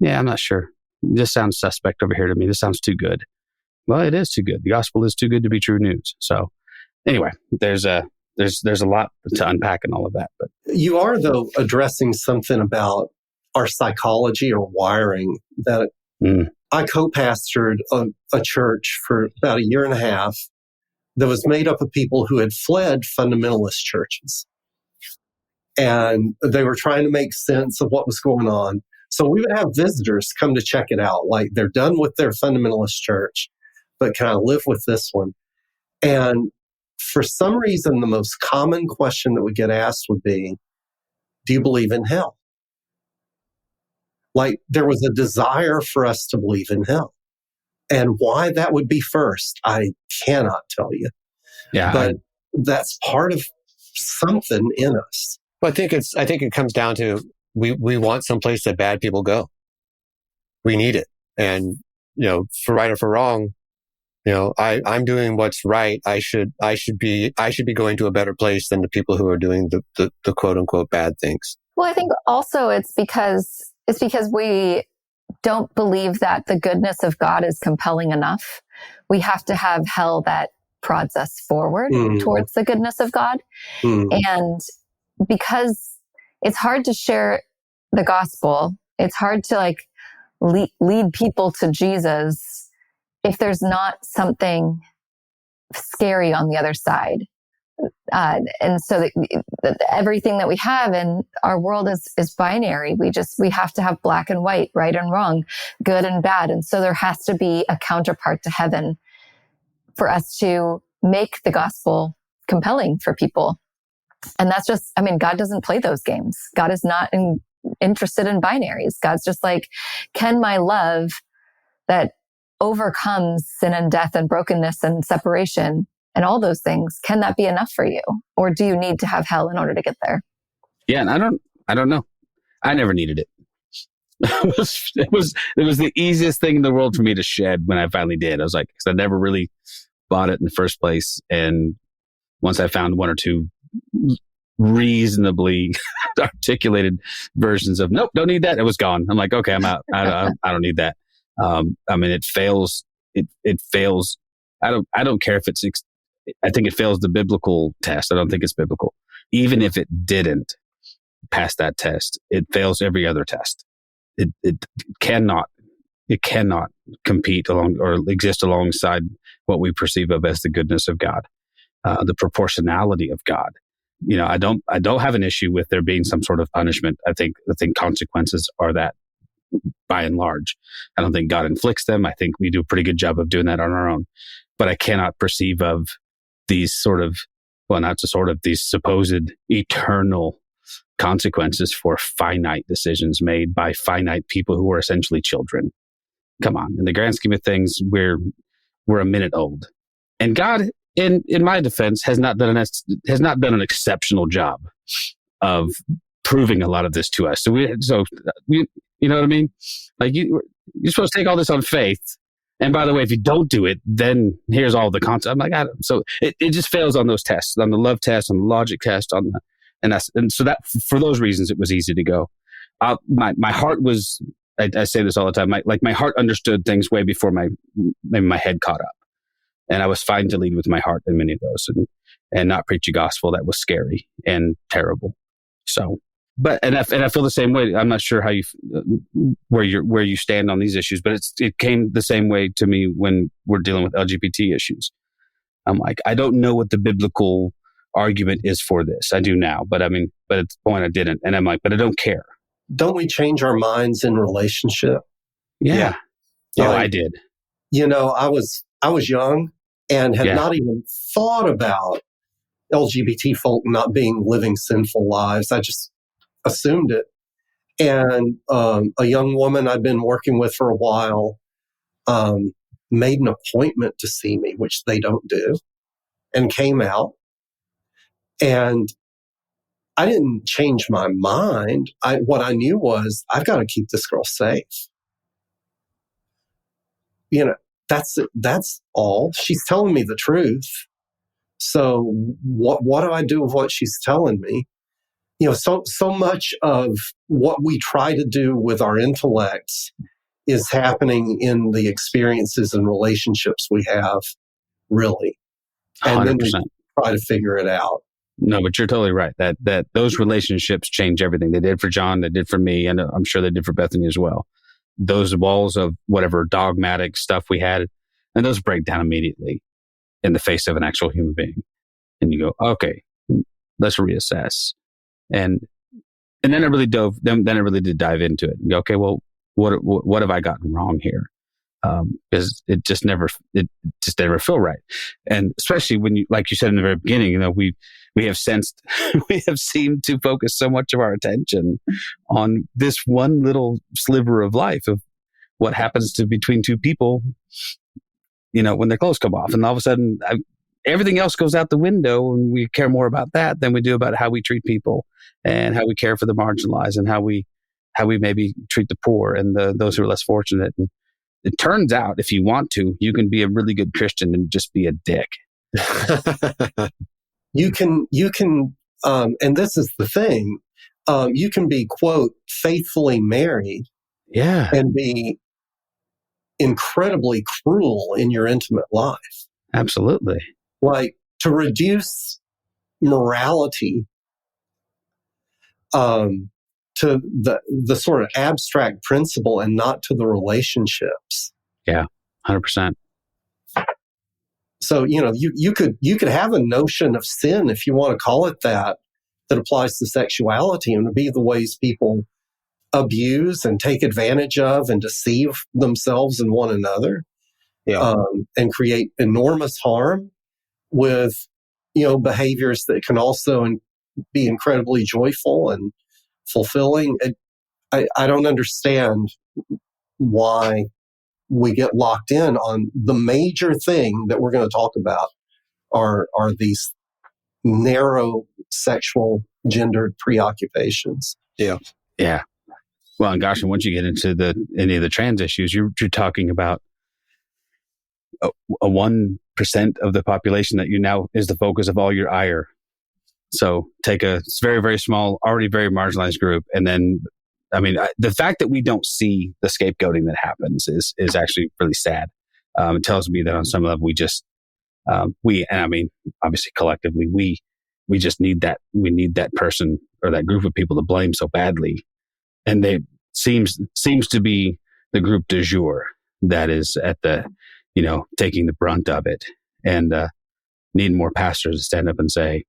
S6: I'm not sure. This sounds suspect over here to me. This sounds too good. Well, it is too good. The gospel is too good to be true news. So anyway, there's a lot to unpack in all of that. But
S7: you are, though, addressing something about our psychology or wiring that I co-pastored a church for about a year and a half that was made up of people who had fled fundamentalist churches. And they were trying to make sense of what was going on. So we would have visitors come to check it out. Like they're done with their fundamentalist church, but can I live with this one? And for some reason, the most common question that would get asked would be, do you believe in hell? Like there was a desire for us to believe in hell. And why that would be first, I cannot tell you.
S6: Yeah,
S7: but that's part of something in us.
S9: Well, I think it comes down to we want someplace that bad people go. We need it, and for right or for wrong, I'm doing what's right. I should be going to a better place than the people who are doing the quote unquote bad things. Well,
S8: I think also it's because we don't believe that the goodness of God is compelling enough. We have to have hell that prods us forward towards the goodness of God. And because it's hard to share the gospel, it's hard to lead people to Jesus if there's not something scary on the other side. And so everything that we have in our world is binary. We have to have black and white, right and wrong, good and bad. And so there has to be a counterpart to heaven for us to make the gospel compelling for people. And that's just, God doesn't play those games. God is not interested in binaries. God's just like, can my love that overcomes sin and death and brokenness and separation and all those things, can that be enough for you? Or do you need to have hell in order to get there?
S6: Yeah, and I don't know. I never needed it. It was the easiest thing in the world for me to shed when I finally did. I was like, because I never really bought it in the first place. And once I found one or two reasonably articulated versions of, nope, don't need that, it was gone. I'm like, okay, I'm out. I don't need that. It fails. It fails. I don't care if it's, I think it fails the biblical test. I don't think it's biblical. Even if it didn't pass that test, it fails every other test. It cannot compete along or exist alongside what we perceive of as the goodness of God, the proportionality of God. I don't have an issue with there being some sort of punishment. I think consequences are that by and large. I don't think God inflicts them. I think we do a pretty good job of doing that on our own. But I cannot perceive of these these supposed eternal consequences for finite decisions made by finite people who are essentially children. Come on, in the grand scheme of things, we're a minute old, and God, in my defense, has not done an exceptional job of proving a lot of this to us. So we you know what I mean? Like you're supposed to take all this on faith. And by the way, if you don't do it, then here's all the concept. I'm like, so it just fails on those tests, on the love test, on the logic test, and so that for those reasons, it was easy to go. My heart was, I say this all the time, my heart understood things way before maybe my head caught up. And I was fine to lead with my heart in many of those and not preach a gospel that was scary and terrible. So, and I feel the same way. I'm not sure how where you stand on these issues, but it came the same way to me when we're dealing with LGBT issues. I'm like, I don't know what the biblical argument is for this. I do now, but at the point I didn't. And I'm like, but I don't care.
S7: Don't we change our minds in relationship?
S6: Yeah. Oh, I did.
S7: I was young and had not even thought about LGBT folk not being living sinful lives. I just assumed it. And a young woman I'd been working with for a while made an appointment to see me, which they don't do, and came out. And I didn't change my mind. What I knew was I've got to keep this girl safe. That's all. She's telling me the truth. So what do I do with what she's telling me? So much of what we try to do with our intellects is happening in the experiences and relationships we have, really. And 100%. Then we try to figure it out.
S6: No, but you're totally right. That those relationships change everything. They did for John, they did for me, and I'm sure they did for Bethany as well. Those walls of whatever dogmatic stuff we had, and those break down immediately in the face of an actual human being. And you go, okay, let's reassess. And then I really did dive into it and go, okay, well, what have I gotten wrong here? Because it just never feel right. And especially when you, like you said in the very beginning, we have seemed to focus so much of our attention on this one little sliver of life of what happens between two people, when their clothes come off, and all of a sudden everything else goes out the window, and we care more about that than we do about how we treat people and how we care for the marginalized and how we maybe treat the poor and those who are less fortunate. And it turns out, if you want to, you can be a really good Christian and just be a dick.
S7: You can, and this is the thing, you can be, quote, faithfully married, and be incredibly cruel in your intimate life.
S6: Absolutely.
S7: Like, to reduce morality to the sort of abstract principle and not to the relationships.
S6: Yeah, 100%.
S7: So, you could have a notion of sin, if you want to call it that applies to sexuality, and to be the ways people abuse and take advantage of and deceive themselves and one another, and create enormous harm with, behaviors that can also be incredibly joyful and fulfilling. I don't understand why we get locked in on the major thing that we're going to talk about are these narrow sexual gendered preoccupations.
S6: Yeah. Well, and gosh, and once you get into any of the trans issues, you're talking about a 1% of the population that you now is the focus of all your ire. So take a very, very small, already very marginalized group. And then, the fact that we don't see the scapegoating that happens is actually really sad. It tells me that on some level, obviously collectively, we just need that. We need that person or that group of people to blame so badly. And they seems to be the group du jour that is at the, taking the brunt of it, and need more pastors to stand up and say,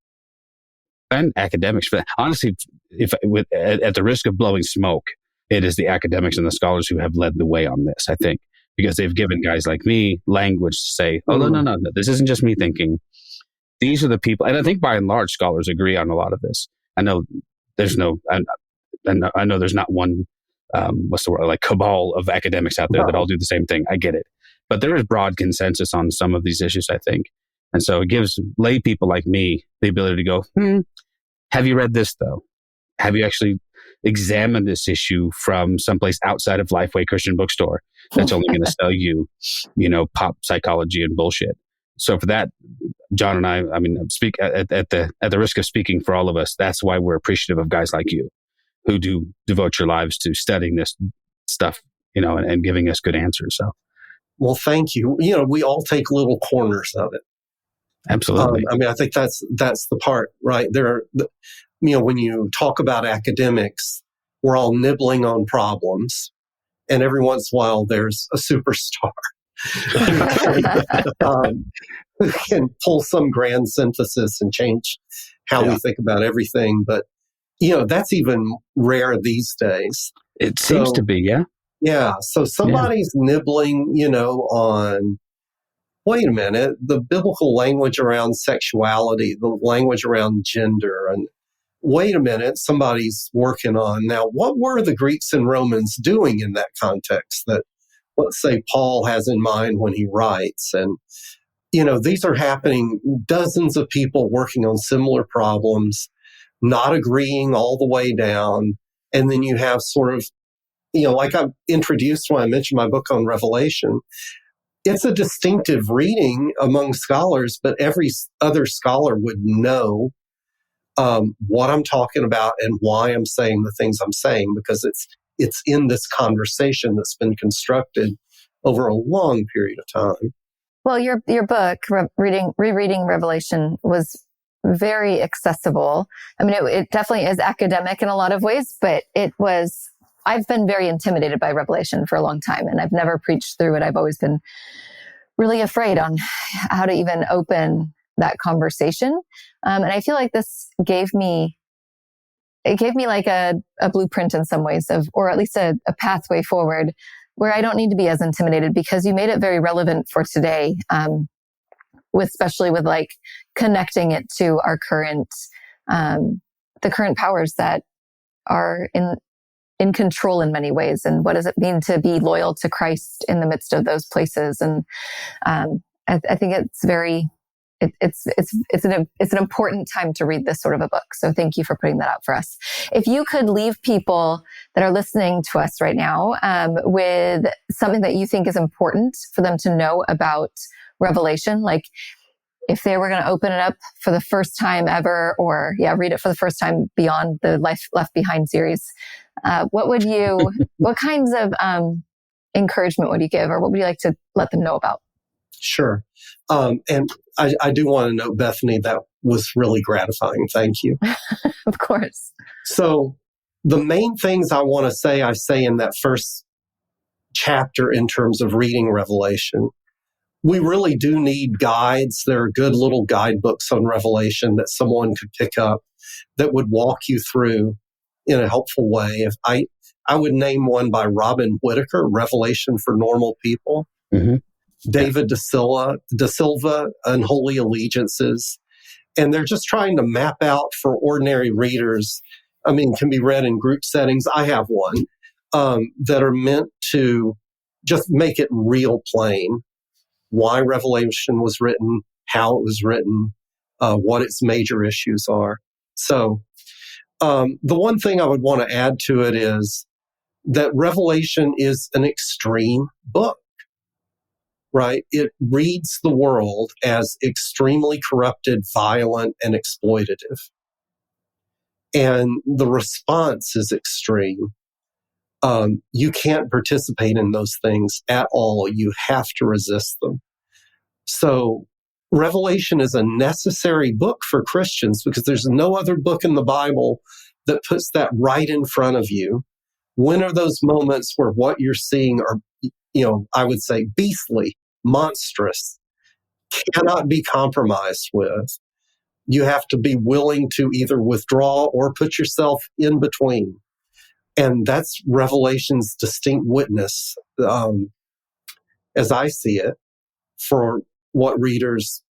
S6: and academics. But honestly, at the risk of blowing smoke, it is the academics and the scholars who have led the way on this, I think, because they've given guys like me language to say, oh, no, this isn't just me thinking. These are the people. And I think by and large, scholars agree on a lot of this. I know there's no, I know there's not one, what's the word, like cabal of academics out there that all do the same thing. I get it. But there is broad consensus on some of these issues, I think. And so it gives lay people like me the ability to go, have you read this though? Have you actually examined this issue from someplace outside of Lifeway Christian Bookstore that's only going to sell you, pop psychology and bullshit? So for that, John and I speak at the risk of speaking for all of us. That's why we're appreciative of guys like you who do devote your lives to studying this stuff, and giving us good answers. So,
S7: well, thank you. We all take little corners of it.
S6: Absolutely.
S7: I think that's the part, right? When you talk about academics, we're all nibbling on problems, and every once in a while there's a superstar who can pull some grand synthesis and change how we think about everything. But that's even rare these days.
S6: It seems to be, yeah.
S7: Yeah. So somebody's nibbling, on, wait a minute, the biblical language around sexuality, the language around gender, and wait a minute, somebody's working on. Now, what were the Greeks and Romans doing in that context that, let's say, Paul has in mind when he writes? And, these are happening, dozens of people working on similar problems, not agreeing all the way down. And then you have sort of, like I introduced when I mentioned my book on Revelation, it's a distinctive reading among scholars, but every other scholar would know what I'm talking about and why I'm saying the things I'm saying, because it's in this conversation that's been constructed over a long period of time.
S8: Well, your book, Rereading Revelation, was very accessible. I mean, it definitely is academic in a lot of ways, but I've been very intimidated by Revelation for a long time, and I've never preached through it. I've always been really afraid on how to even open that conversation. And I feel like this gave me like a blueprint in some ways or at least a pathway forward where I don't need to be as intimidated, because you made it very relevant for today, especially with like connecting it to our current, the current powers that are in control in many ways. And what does it mean to be loyal to Christ in the midst of those places? And I think it's an important time to read this sort of a book. So thank you for putting that out for us. If you could leave people that are listening to us right now with something that you think is important for them to know about Revelation, like if they were going to open it up for the first time ever, or read it for the first time beyond the Left Behind series, what kinds of encouragement would you give, or what would you like to let them know about?
S7: Sure. And I do want to note, Bethany, that was really gratifying. Thank you.
S8: Of course.
S7: So the main things I want to say, I say in that first chapter in terms of reading Revelation. We really do need guides. There are good little guidebooks on Revelation that someone could pick up that would walk you through in a helpful way. If I would name one by Robin Whitaker, Revelation for Normal People. Mm-hmm. David Da Silva, Unholy Allegiances. And they're just trying to map out for ordinary readers. I mean, can be read in group settings. I have one that are meant to just make it real plain. Why Revelation was written, how it was written, what its major issues are. So the one thing I would want to add to it is that Revelation is an extreme book. Right? It reads the world as extremely corrupted, violent, and exploitative. And the response is extreme. You can't participate in those things at all. You have to resist them. So Revelation is a necessary book for Christians because there's no other book in the Bible that puts that right in front of you. When are those moments where what you're seeing are, I would say beastly, monstrous, cannot be compromised with? You have to be willing to either withdraw or put yourself in between. And that's Revelation's distinct witness, as I see it, for what readers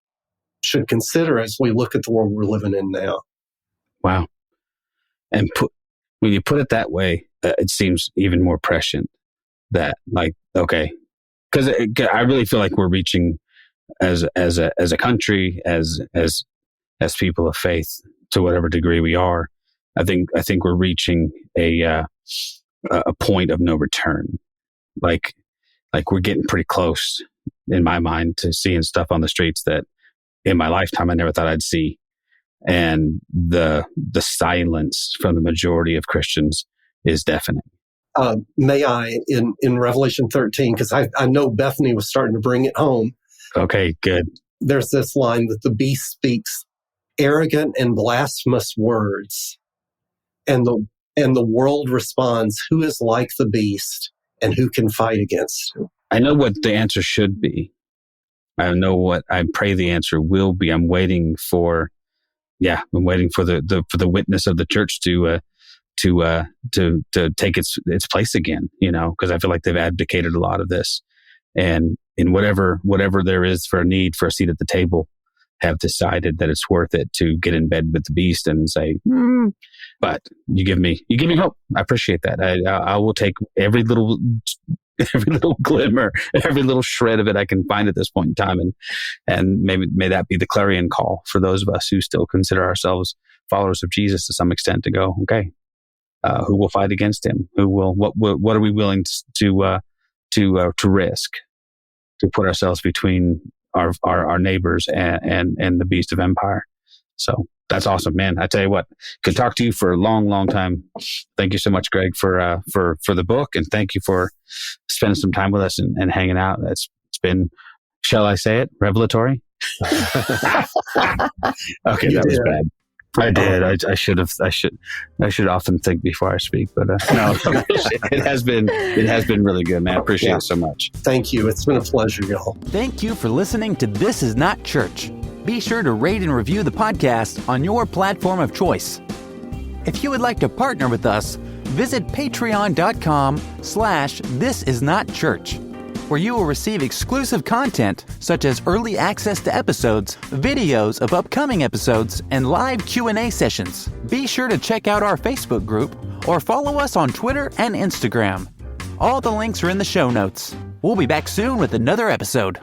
S7: should consider as we look at the world we're living in now.
S6: Wow. And when you put it that way, it seems even more prescient that, like, okay, because I really feel like we're reaching as a country, as people of faith, to whatever degree we are. I think we're reaching a point of no return. Like we're getting pretty close, in my mind, to seeing stuff on the streets that in my lifetime I never thought I'd see. And the silence from the majority of Christians is deafening.
S7: May I, in Revelation 13, because I know Bethany was starting to bring it home.
S6: Okay, good.
S7: There's this line that the beast speaks arrogant and blasphemous words, and the world responds, "Who is like the beast, and who can fight against him?"
S6: I know what the answer should be. I know what I pray the answer will be. I'm waiting for the witness of the church to take its place again, because I feel like they've abdicated a lot of this, and in whatever there is for a need for a seat at the table, have decided that it's worth it to get in bed with the beast and say, but you give me hope. I appreciate that. I will take every little glimmer, every little shred of it I can find at this point in time, and may that be the clarion call for those of us who still consider ourselves followers of Jesus to some extent, to go, okay, who will fight against him? What are we willing to risk to put ourselves between our neighbors and the beast of empire? So that's awesome, man. I tell you what, could talk to you for a long, long time. Thank you so much, Greg, for the book, and thank you for spending some time with us and hanging out. It's been, shall I say it, revelatory? Okay, that was bad. I did. I should often think before I speak, but no, it has been really good, man. I appreciate it so much.
S7: Thank you. It's been a pleasure, y'all.
S10: Thank you for listening to This Is Not Church. Be sure to rate and review the podcast on your platform of choice. If you would like to partner with us, visit patreon.com/thisisnotchurch, where you will receive exclusive content such as early access to episodes, videos of upcoming episodes, and live Q&A sessions. Be sure to check out our Facebook group or follow us on Twitter and Instagram. All the links are in the show notes. We'll be back soon with another episode.